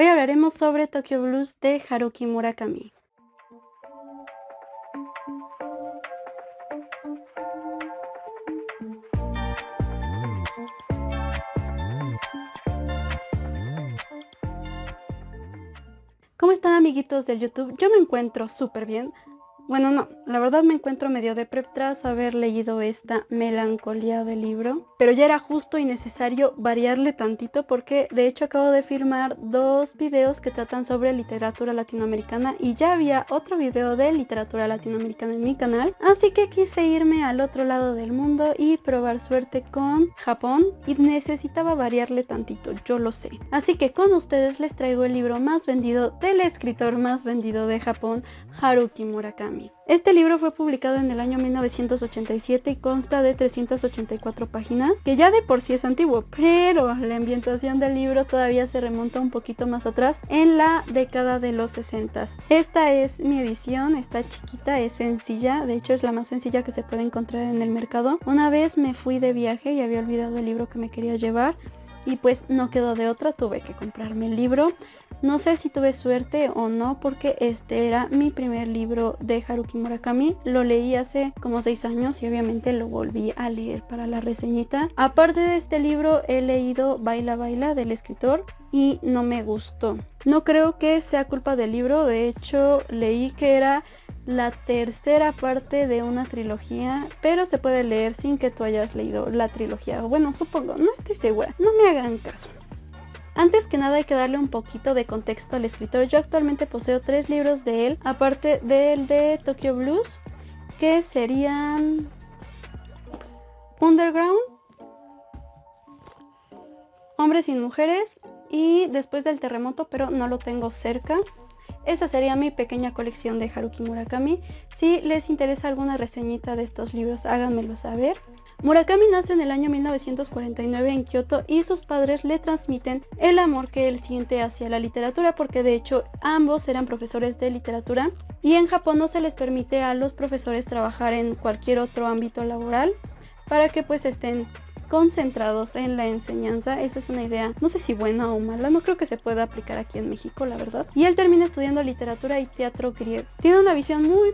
Hoy hablaremos sobre Tokyo Blues de Haruki Murakami. ¿Cómo están, amiguitos del YouTube? Yo me encuentro súper bien. Bueno, no, la verdad me encuentro medio depre tras haber leído esta melancolía del libro, pero ya era justo y necesario variarle tantito porque de hecho acabo de filmar 2 videos que tratan sobre literatura latinoamericana y ya había otro video de literatura latinoamericana en mi canal, así que quise irme al otro lado del mundo y probar suerte con Japón y necesitaba variarle tantito, yo lo sé. Así que con ustedes les traigo el libro más vendido del escritor más vendido de Japón, Haruki Murakami. Este libro fue publicado en el año 1987 y consta de 384 páginas, que ya de por sí es antiguo, pero la ambientación del libro todavía se remonta un poquito más atrás, en la década de los 60. Esta es mi edición, está chiquita, es sencilla, de hecho es la más sencilla que se puede encontrar en el mercado. Una vez me fui de viaje y había olvidado el libro que me quería llevar y pues no quedó de otra, tuve que comprarme el libro. No sé si tuve suerte o no porque este era mi primer libro de Haruki Murakami. Lo leí hace como 6 años y obviamente lo volví a leer para la reseñita. Aparte de este libro he leído Baila Baila del escritor y no me gustó. No creo que sea culpa del libro, de hecho leí que era la tercera parte de una trilogía, pero se puede leer sin que tú hayas leído la trilogía. Bueno, supongo, no estoy segura, no me hagan caso. Antes que nada hay que darle un poquito de contexto al escritor. Yo actualmente poseo 3 libros de él, aparte del de Tokyo Blues, que serían Underground, Hombres y Mujeres y Después del Terremoto, pero no lo tengo cerca. Esa sería mi pequeña colección de Haruki Murakami. Si les interesa alguna reseñita de estos libros, háganmelo saber. Murakami nace en el año 1949 en Kioto y sus padres le transmiten el amor que él siente hacia la literatura, porque de hecho ambos eran profesores de literatura y en Japón no se les permite a los profesores trabajar en cualquier otro ámbito laboral para que pues estén concentrados en la enseñanza. Esa es una idea, no sé si buena o mala, no creo que se pueda aplicar aquí en México, la verdad. Y él termina estudiando literatura y teatro griego. Tiene una visión muy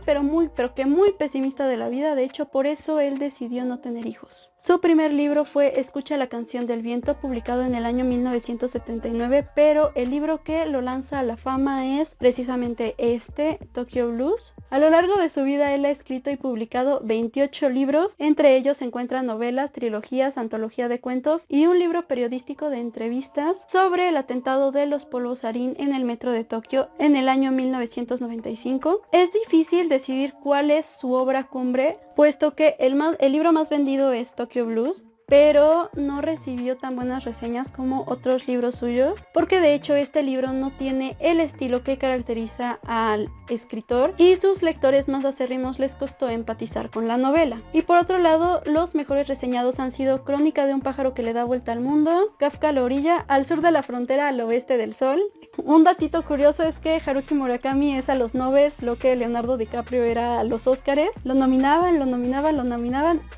pesimista de la vida, de hecho por eso él decidió no tener hijos. Su primer libro fue Escucha la canción del viento, publicado en el año 1979, pero el libro que lo lanza a la fama es precisamente este, Tokyo Blues. A lo largo de su vida él ha escrito y publicado 28 libros, entre ellos se encuentran novelas, trilogías, antología de cuentos y un libro periodístico de entrevistas sobre el atentado de los polvos sarín en el metro de Tokio en el año 1995. Es difícil decidir cuál es su obra cumbre, puesto que el libro más vendido es Tokyo Blues, pero no recibió tan buenas reseñas como otros libros suyos, porque de hecho este libro no tiene el estilo que caracteriza al escritor y sus lectores más acérrimos les costó empatizar con la novela. Y por otro lado, los mejores reseñados han sido Crónica de un pájaro que le da vuelta al mundo, Kafka a la orilla, Al sur de la frontera, al oeste del sol. Un datito curioso es que Haruki Murakami es a los Nobels lo que Leonardo DiCaprio era a los Óscares. Lo nominaban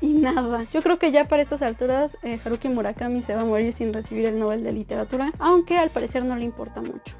y nada. Yo creo que ya para estas alturas Haruki Murakami se va a morir sin recibir el Nobel de Literatura, aunque al parecer no le importa mucho,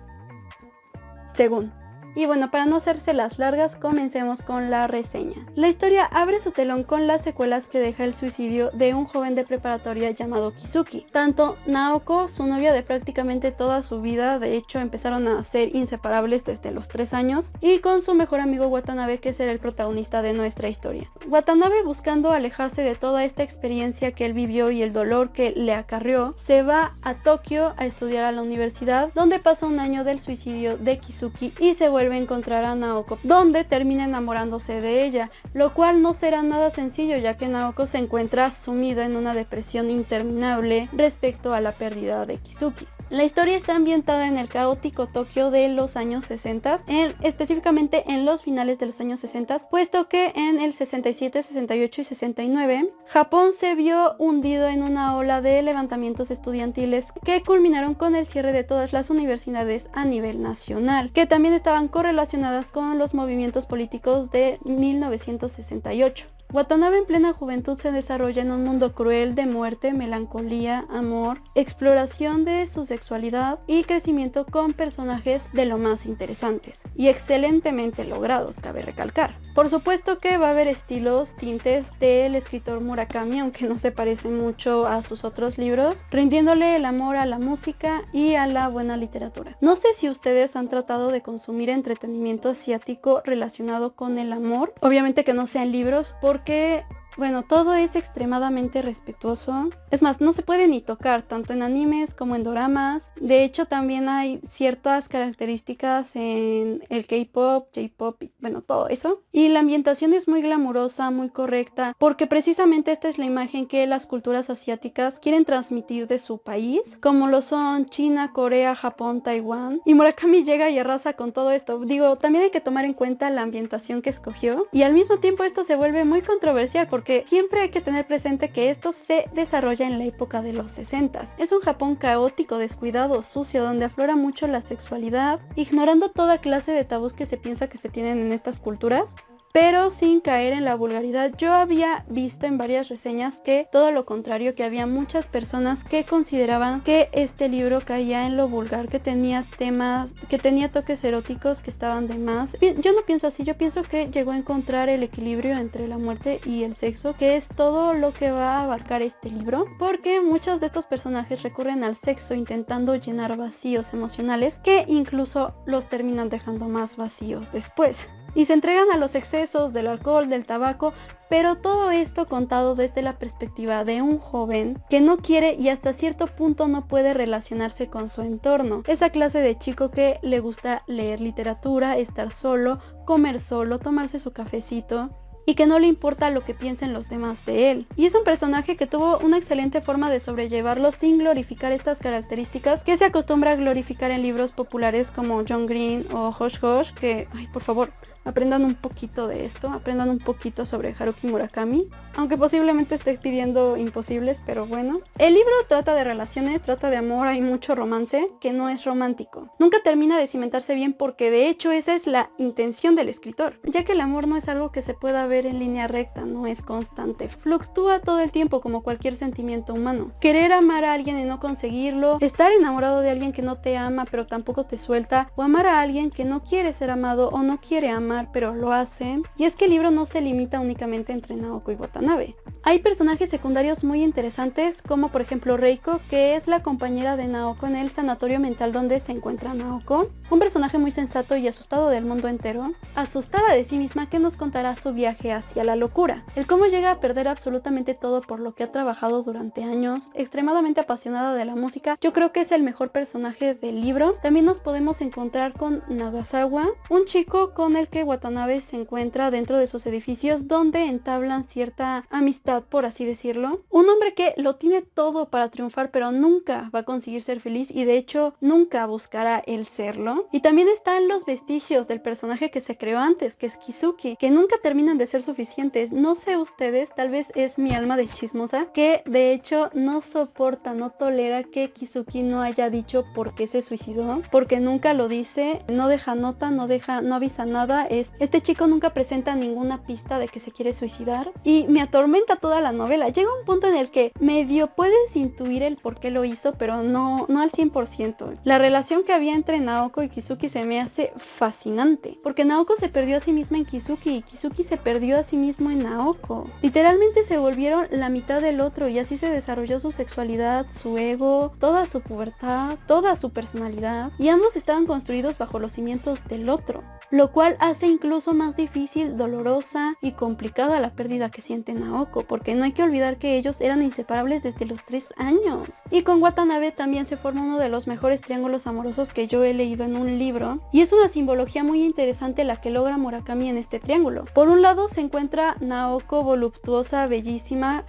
según. Y bueno, para no hacérselas largas, comencemos con la reseña. La historia abre su telón con las secuelas que deja el suicidio de un joven de preparatoria llamado Kizuki. Tanto Naoko, su novia de prácticamente toda su vida, de hecho empezaron a ser inseparables desde los 3 años, y con su mejor amigo Watanabe, que será el protagonista de nuestra historia. Watanabe, buscando alejarse de toda esta experiencia que él vivió y el dolor que le acarreó, se va a Tokio a estudiar a la universidad, donde pasa un año del suicidio de Kizuki y se vuelve a encontrar a Naoko, donde termina enamorándose de ella, lo cual no será nada sencillo, ya que Naoko se encuentra sumida en una depresión interminable respecto a la pérdida de Kizuki. La historia está ambientada en el caótico Tokio de los años 60, específicamente en los finales de los años 60, puesto que en el 67, 68 y 69, Japón se vio hundido en una ola de levantamientos estudiantiles que culminaron con el cierre de todas las universidades a nivel nacional, que también estaban correlacionadas con los movimientos políticos de 1968. Watanabe en plena juventud se desarrolla en un mundo cruel de muerte, melancolía, amor, exploración de su sexualidad y crecimiento con personajes de lo más interesantes y excelentemente logrados, cabe recalcar. Por supuesto que va a haber estilos, tintes del escritor Murakami, aunque no se parece mucho a sus otros libros, rindiéndole el amor a la música y a la buena literatura. No sé si ustedes han tratado de consumir entretenimiento asiático relacionado con el amor, obviamente que no sean libros, porque bueno, todo es extremadamente respetuoso. Es más, no se puede ni tocar, tanto en animes como en doramas. De hecho, también hay ciertas características en el K-pop, J-pop, bueno, todo eso. Y la ambientación es muy glamurosa, muy correcta, porque precisamente esta es la imagen que las culturas asiáticas quieren transmitir de su país, como lo son China, Corea, Japón, Taiwán. Y Murakami llega y arrasa con todo esto. Digo, también hay que tomar en cuenta la ambientación que escogió. Y al mismo tiempo esto se vuelve muy controversial, porque siempre hay que tener presente que esto se desarrolla en la época de los 60s. Es un Japón caótico, descuidado, sucio, donde aflora mucho la sexualidad, ignorando toda clase de tabús que se piensa que se tienen en estas culturas, pero sin caer en la vulgaridad. Yo había visto en varias reseñas que todo lo contrario, que había muchas personas que consideraban que este libro caía en lo vulgar, que tenía temas, que tenía toques eróticos que estaban de más. Yo no pienso así, yo pienso que llegó a encontrar el equilibrio entre la muerte y el sexo, que es todo lo que va a abarcar este libro, porque muchos de estos personajes recurren al sexo intentando llenar vacíos emocionales que incluso los terminan dejando más vacíos después. Y se entregan a los excesos del alcohol, del tabaco, pero todo esto contado desde la perspectiva de un joven que no quiere y hasta cierto punto no puede relacionarse con su entorno. Esa clase de chico que le gusta leer literatura, estar solo, comer solo, tomarse su cafecito, y que no le importa lo que piensen los demás de él. Y es un personaje que tuvo una excelente forma de sobrellevarlo sin glorificar estas características que se acostumbra a glorificar en libros populares como John Green o Hush Hush, que, ay, por favor, aprendan un poquito de esto, aprendan un poquito sobre Haruki Murakami, aunque posiblemente esté pidiendo imposibles, pero bueno. El libro trata de relaciones, trata de amor, hay mucho romance que no es romántico. Nunca termina de cimentarse bien, porque de hecho esa es la intención del escritor, ya que el amor no es algo que se pueda ver en línea recta, no es constante, fluctúa todo el tiempo como cualquier sentimiento humano. Querer amar a alguien y no conseguirlo, estar enamorado de alguien que no te ama pero tampoco te suelta, o amar a alguien que no quiere ser amado o no quiere amar pero lo hace. Y es que el libro no se limita únicamente entre Naoko y Watanabe. Hay personajes secundarios muy interesantes, como por ejemplo Reiko, que es la compañera de Naoko en el sanatorio mental donde se encuentra Naoko. Un personaje muy sensato y asustado del mundo entero, asustada de sí misma, que nos contará su viaje hacia la locura, el cómo llega a perder absolutamente todo por lo que ha trabajado durante años, extremadamente apasionada de la música. Yo creo que es el mejor personaje del libro. También nos podemos encontrar con Nagasawa, un chico con el que Watanabe se encuentra dentro de sus edificios, donde entablan cierta amistad, por así decirlo. Un hombre que lo tiene todo para triunfar, pero nunca va a conseguir ser feliz, y de hecho nunca buscará el serlo. Y también están los vestigios del personaje que se creó antes, que es Kizuki, que nunca terminan de ser suficientes. No sé ustedes, tal vez es mi alma de chismosa, que de hecho no soporta, no tolera que Kizuki no haya dicho por qué se suicidó, porque nunca lo dice, no deja nota, no avisa nada. Este chico nunca presenta ninguna pista de que se quiere suicidar, y me atormenta toda la novela. Llega un punto en el que medio puedes intuir el por qué lo hizo, pero no al 100%. La relación que había entre Naoko y Kizuki se me hace fascinante, porque Naoko se perdió a sí misma en Kizuki y Kizuki se perdió a sí mismo en Naoko. Literalmente se volvieron la mitad del otro, y así se desarrolló su sexualidad, su ego, toda su pubertad, toda su personalidad, y ambos estaban construidos bajo los cimientos del otro, lo cual hace incluso más difícil, dolorosa y complicada la pérdida que siente Naoko, porque no hay que olvidar que ellos eran inseparables desde los 3 años. Y con Watanabe también se forma uno de los mejores triángulos amorosos que yo he leído en un libro, y es una simbología muy interesante la que logra Murakami en este triángulo. Por un lado se encuentra Naoko, voluptuosa, bellísima,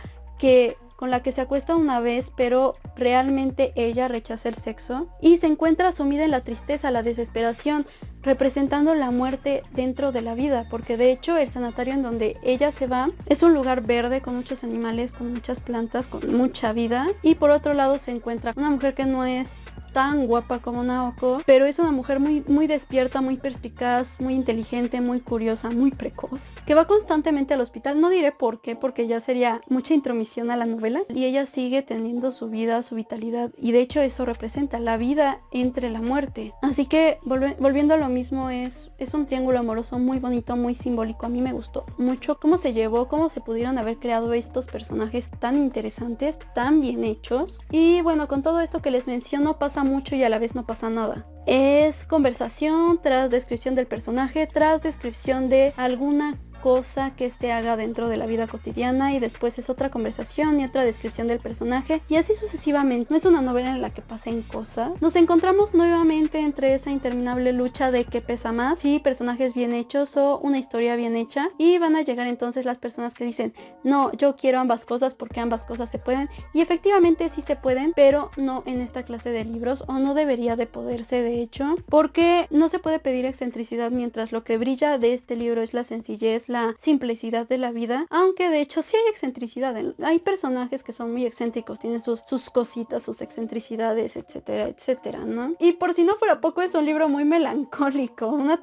con la que se acuesta una vez, pero realmente ella rechaza el sexo, y se encuentra sumida en la tristeza, la desesperación, representando la muerte dentro de la vida, porque de hecho el sanatorio en donde ella se va es un lugar verde con muchos animales, con muchas plantas, con mucha vida. Y por otro lado se encuentra una mujer que no es tan guapa como Naoko, pero es una mujer muy despierta, muy perspicaz, muy inteligente, muy curiosa, muy precoz, que va constantemente al hospital. No diré por qué, porque ya sería mucha intromisión a la novela, y ella sigue teniendo su vida, su vitalidad, y de hecho eso representa la vida entre la muerte. Así que volviendo a lo mismo, es un triángulo amoroso muy bonito, muy simbólico. A mí me gustó mucho cómo se llevó, cómo se pudieron haber creado estos personajes tan interesantes, tan bien hechos. Y bueno, con todo esto que les menciono, pasa mucho y a la vez no pasa nada. Es conversación tras descripción del personaje, tras descripción de alguna cosa que se haga dentro de la vida cotidiana, y después es otra conversación y otra descripción del personaje, y así sucesivamente. No es una novela en la que pasen cosas. Nos encontramos nuevamente entre esa interminable lucha de qué pesa más, si personajes bien hechos o una historia bien hecha, y van a llegar entonces las personas que dicen, no, yo quiero ambas cosas porque ambas cosas se pueden, y efectivamente sí se pueden, pero no en esta clase de libros, o no debería de poderse de hecho, porque no se puede pedir excentricidad mientras lo que brilla de este libro es la sencillez, la simplicidad de la vida, aunque de hecho sí hay excentricidad. Hay personajes que son muy excéntricos, tienen sus cositas, sus excentricidades, etcétera, etcétera, ¿no? Y por si no fuera poco, es un libro muy melancólico. Una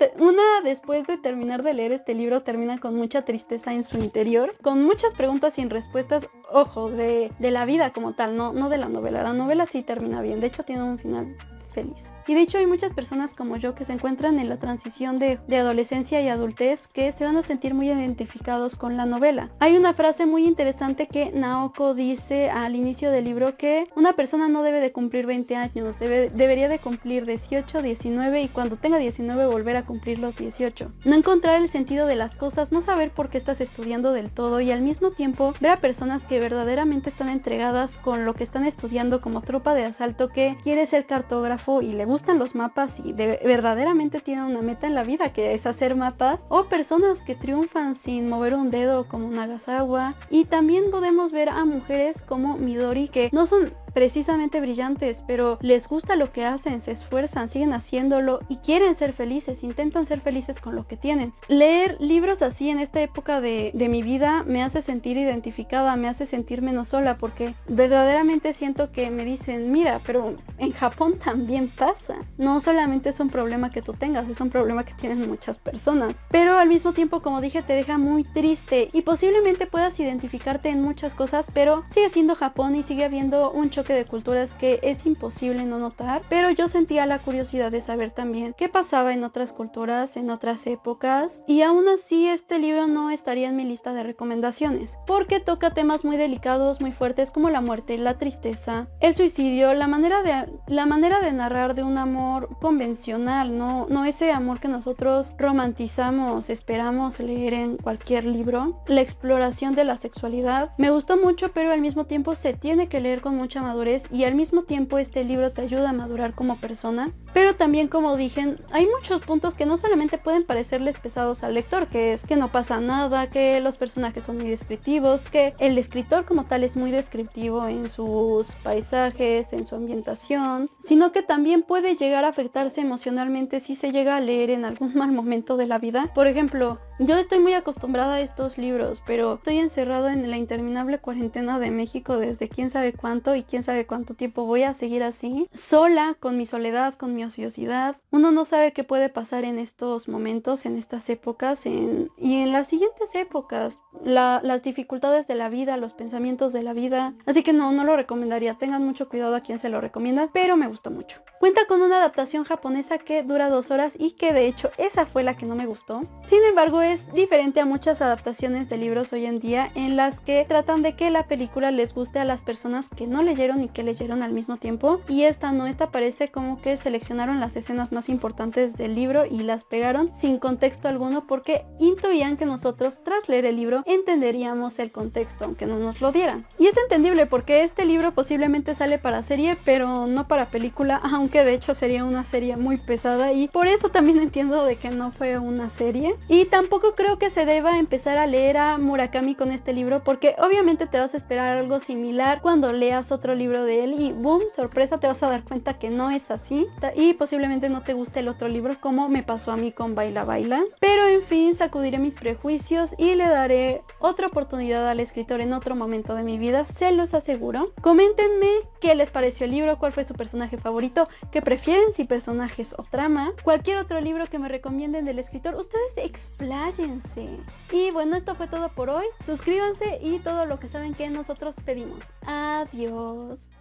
después de terminar de leer este libro termina con mucha tristeza en su interior, con muchas preguntas sin respuestas, ojo, de la vida como tal, no de la novela. La novela sí termina bien, de hecho tiene un final feliz. Y de hecho hay muchas personas como yo que se encuentran en la transición de adolescencia y adultez, que se van a sentir muy identificados con la novela. Hay una frase muy interesante que Naoko dice al inicio del libro, que una persona no debe de cumplir 20 años, debería de cumplir 18, 19, y cuando tenga 19 volver a cumplir los 18. No encontrar el sentido de las cosas, no saber por qué estás estudiando del todo, y al mismo tiempo ver a personas que verdaderamente están entregadas con lo que están estudiando, como tropa de asalto que quiere ser cartógrafo y le gustan los mapas y verdaderamente tienen una meta en la vida, que es hacer mapas, o personas que triunfan sin mover un dedo como Nagasawa. Y también podemos ver a mujeres como Midori, que no son precisamente brillantes, pero les gusta lo que hacen, se esfuerzan, siguen haciéndolo y quieren ser felices, intentan ser felices con lo que tienen. Leer libros así en esta época de mi vida me hace sentir identificada, me hace sentir menos sola, porque verdaderamente siento que me dicen, mira, pero en Japón también pasa. No solamente es un problema que tú tengas, es un problema que tienen muchas personas. Pero al mismo tiempo, como dije, te deja muy triste y posiblemente puedas identificarte en muchas cosas, pero sigue siendo Japón y sigue habiendo un choque de culturas que es imposible no notar. Pero yo sentía la curiosidad de saber también qué pasaba en otras culturas, en otras épocas, y aún así este libro no estaría en mi lista de recomendaciones, porque toca temas muy delicados, muy fuertes, como la muerte, la tristeza, el suicidio, la manera de narrar de un amor convencional, no ese amor que nosotros romantizamos, esperamos leer en cualquier libro, la exploración de la sexualidad. Me gustó mucho, pero al mismo tiempo se tiene que leer con mucha madurez, y al mismo tiempo este libro te ayuda a madurar como persona. Pero también, como dije, hay muchos puntos que no solamente pueden parecerles pesados al lector, que es que no pasa nada, que los personajes son muy descriptivos, que el escritor como tal es muy descriptivo en sus paisajes, en su ambientación, sino que también puede llegar a afectarse emocionalmente si se llega a leer en algún mal momento de la vida. Por ejemplo, yo estoy muy acostumbrada a estos libros, pero estoy encerrado en la interminable cuarentena de México desde quién sabe cuánto, y quién sabe cuánto tiempo voy a seguir así, sola, con mi soledad, con mi ociosidad. Uno no sabe qué puede pasar en estos momentos, en estas épocas, y en las siguientes épocas, las dificultades de la vida, los pensamientos de la vida. Así que no lo recomendaría. Tengan mucho cuidado a quien se lo recomienda, pero me gustó mucho. Cuenta con una adaptación japonesa que dura 2 horas y que de hecho esa fue la que no me gustó. Sin embargo, es diferente a muchas adaptaciones de libros hoy en día, en las que tratan de que la película les guste a las personas que no leyeron y que leyeron al mismo tiempo, y esta parece como que seleccionaron las escenas más importantes del libro y las pegaron sin contexto alguno, porque intuían que nosotros, tras leer el libro, entenderíamos el contexto aunque no nos lo dieran. Y es entendible, porque este libro posiblemente sale para serie, pero no para película, aunque de hecho sería una serie muy pesada, y por eso también entiendo de que no fue una serie. Y tampoco tampoco creo que se deba empezar a leer a Murakami con este libro, porque obviamente te vas a esperar algo similar cuando leas otro libro de él y boom, sorpresa, te vas a dar cuenta que no es así y posiblemente no te guste el otro libro, como me pasó a mí con Baila Baila. Pero en fin, sacudiré mis prejuicios y le daré otra oportunidad al escritor en otro momento de mi vida, se los aseguro. Coméntenme qué les pareció el libro, cuál fue su personaje favorito, qué prefieren, si personajes o trama, cualquier otro libro que me recomienden del escritor. Ustedes expláyense. Y bueno, esto fue todo por hoy. Suscríbanse y todo lo que saben que nosotros pedimos. Adiós.